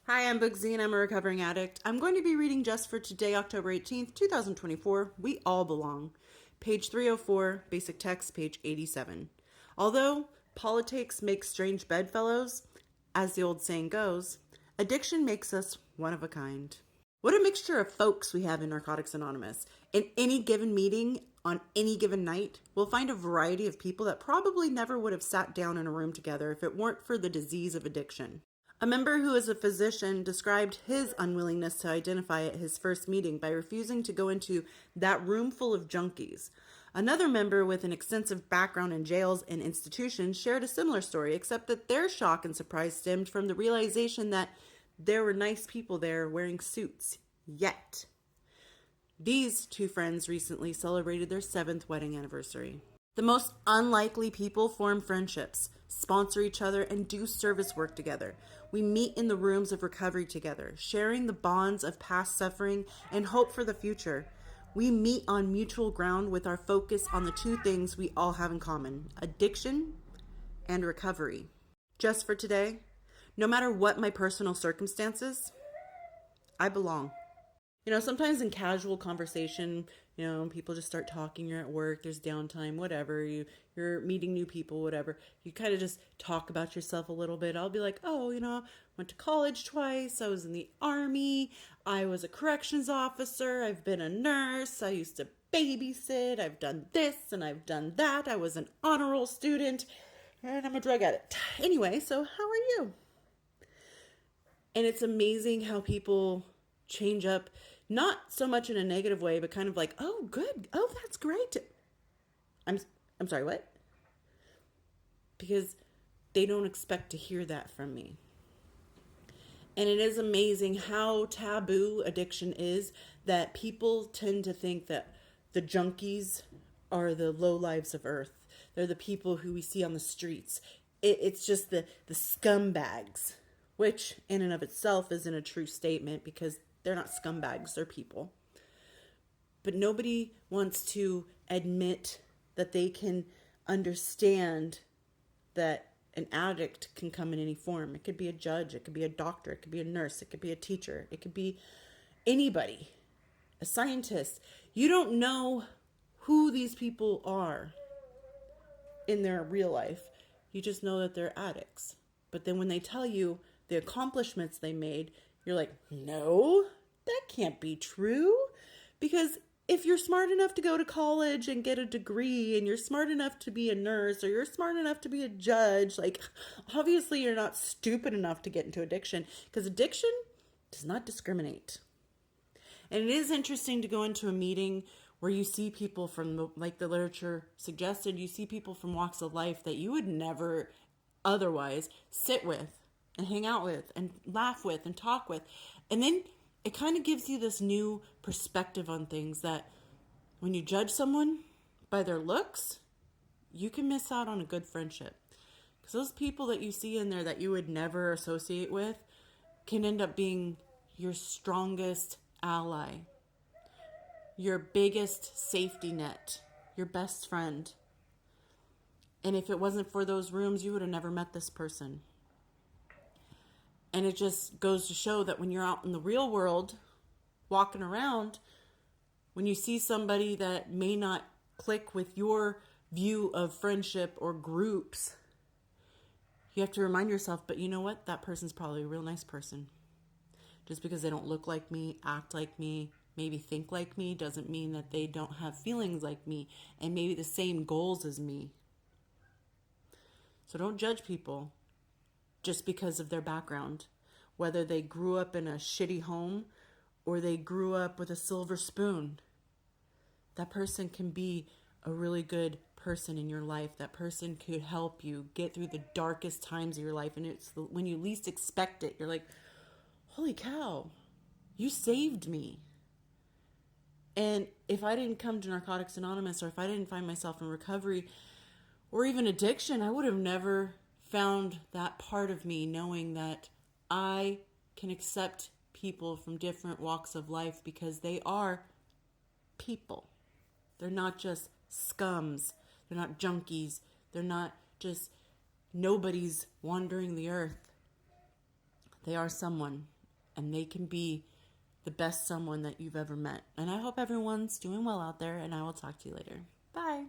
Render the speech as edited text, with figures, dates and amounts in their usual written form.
Hi, I'm Bugsy and I'm a recovering addict. I'm going to be reading just for today, October 18th, 2024, We All Belong. Page 304, basic text, page 87. Although politics makes strange bedfellows, as the old saying goes, addiction makes us one of a kind. What a mixture of folks we have in Narcotics Anonymous. In any given meeting, on any given night, we'll find a variety of people that probably never would have sat down in a room together if it weren't for the disease of addiction. A member who is a physician described his unwillingness to identify at his first meeting by refusing to go into that room full of junkies. Another member with an extensive background in jails and institutions shared a similar story, except that their shock and surprise stemmed from the realization that there were nice people there wearing suits. Yet. These two friends recently celebrated their 7th wedding anniversary. The most unlikely people form friendships, sponsor each other, and do service work together. We meet in the rooms of recovery together, sharing the bonds of past suffering and hope for the future. We meet on mutual ground with our focus on the two things we all have in common: addiction and recovery. Just for today, no matter what my personal circumstances, I belong. Sometimes in casual conversation, people just start talking, you're at work, there's downtime, whatever, you're meeting new people, whatever. You kind of just talk about yourself a little bit. I'll be like, went to college twice, I was in the army, I was a corrections officer, I've been a nurse, I used to babysit, I've done this and I've done that, I was an honor roll student, and I'm a drug addict. Anyway, so how are you? And it's amazing how people change up, not so much in a negative way, but kind of like, oh, good. Oh, that's great. I'm sorry, what? Because they don't expect to hear that from me. And it is amazing how taboo addiction is, that people tend to think that the junkies are the lowlives of earth. They're the people who we see on the streets. It's just the scumbags, which in and of itself isn't a true statement, because they're not scumbags, they're people. But nobody wants to admit that they can understand that an addict can come in any form. It could be a judge, it could be a doctor, it could be a nurse, it could be a teacher, it could be anybody, a scientist. You don't know who these people are in their real life. You just know that they're addicts. But then when they tell you the accomplishments they made, you're like, no, that can't be true. Because if you're smart enough to go to college and get a degree, and you're smart enough to be a nurse, or you're smart enough to be a judge, like, obviously you're not stupid enough to get into addiction, because addiction does not discriminate. And it is interesting to go into a meeting where you see people from, like the literature suggested, you see people from walks of life that you would never otherwise sit with and hang out with and laugh with and talk with. And then it kind of gives you this new perspective on things, that when you judge someone by their looks, you can miss out on a good friendship. Because those people that you see in there that you would never associate with can end up being your strongest ally, your biggest safety net, your best friend. And if it wasn't for those rooms, you would have never met this person. And it just goes to show that when you're out in the real world, walking around, when you see somebody that may not click with your view of friendship or groups, you have to remind yourself, but you know what? That person's probably a real nice person. Just because they don't look like me, act like me, maybe think like me, doesn't mean that they don't have feelings like me and maybe the same goals as me. So don't judge people just because of their background, whether they grew up in a shitty home or they grew up with a silver spoon. That person can be a really good person in your life. That person could help you get through the darkest times of your life. And it's when you least expect it, you're like, holy cow, you saved me. And if I didn't come to Narcotics Anonymous, or if I didn't find myself in recovery or even addiction, I would have never found that part of me, knowing that I can accept people from different walks of life because they are people. They're not just scums. They're not junkies. They're not just nobodies wandering the earth. They are someone, and they can be the best someone that you've ever met. And I hope everyone's doing well out there, and I will talk to you later. Bye.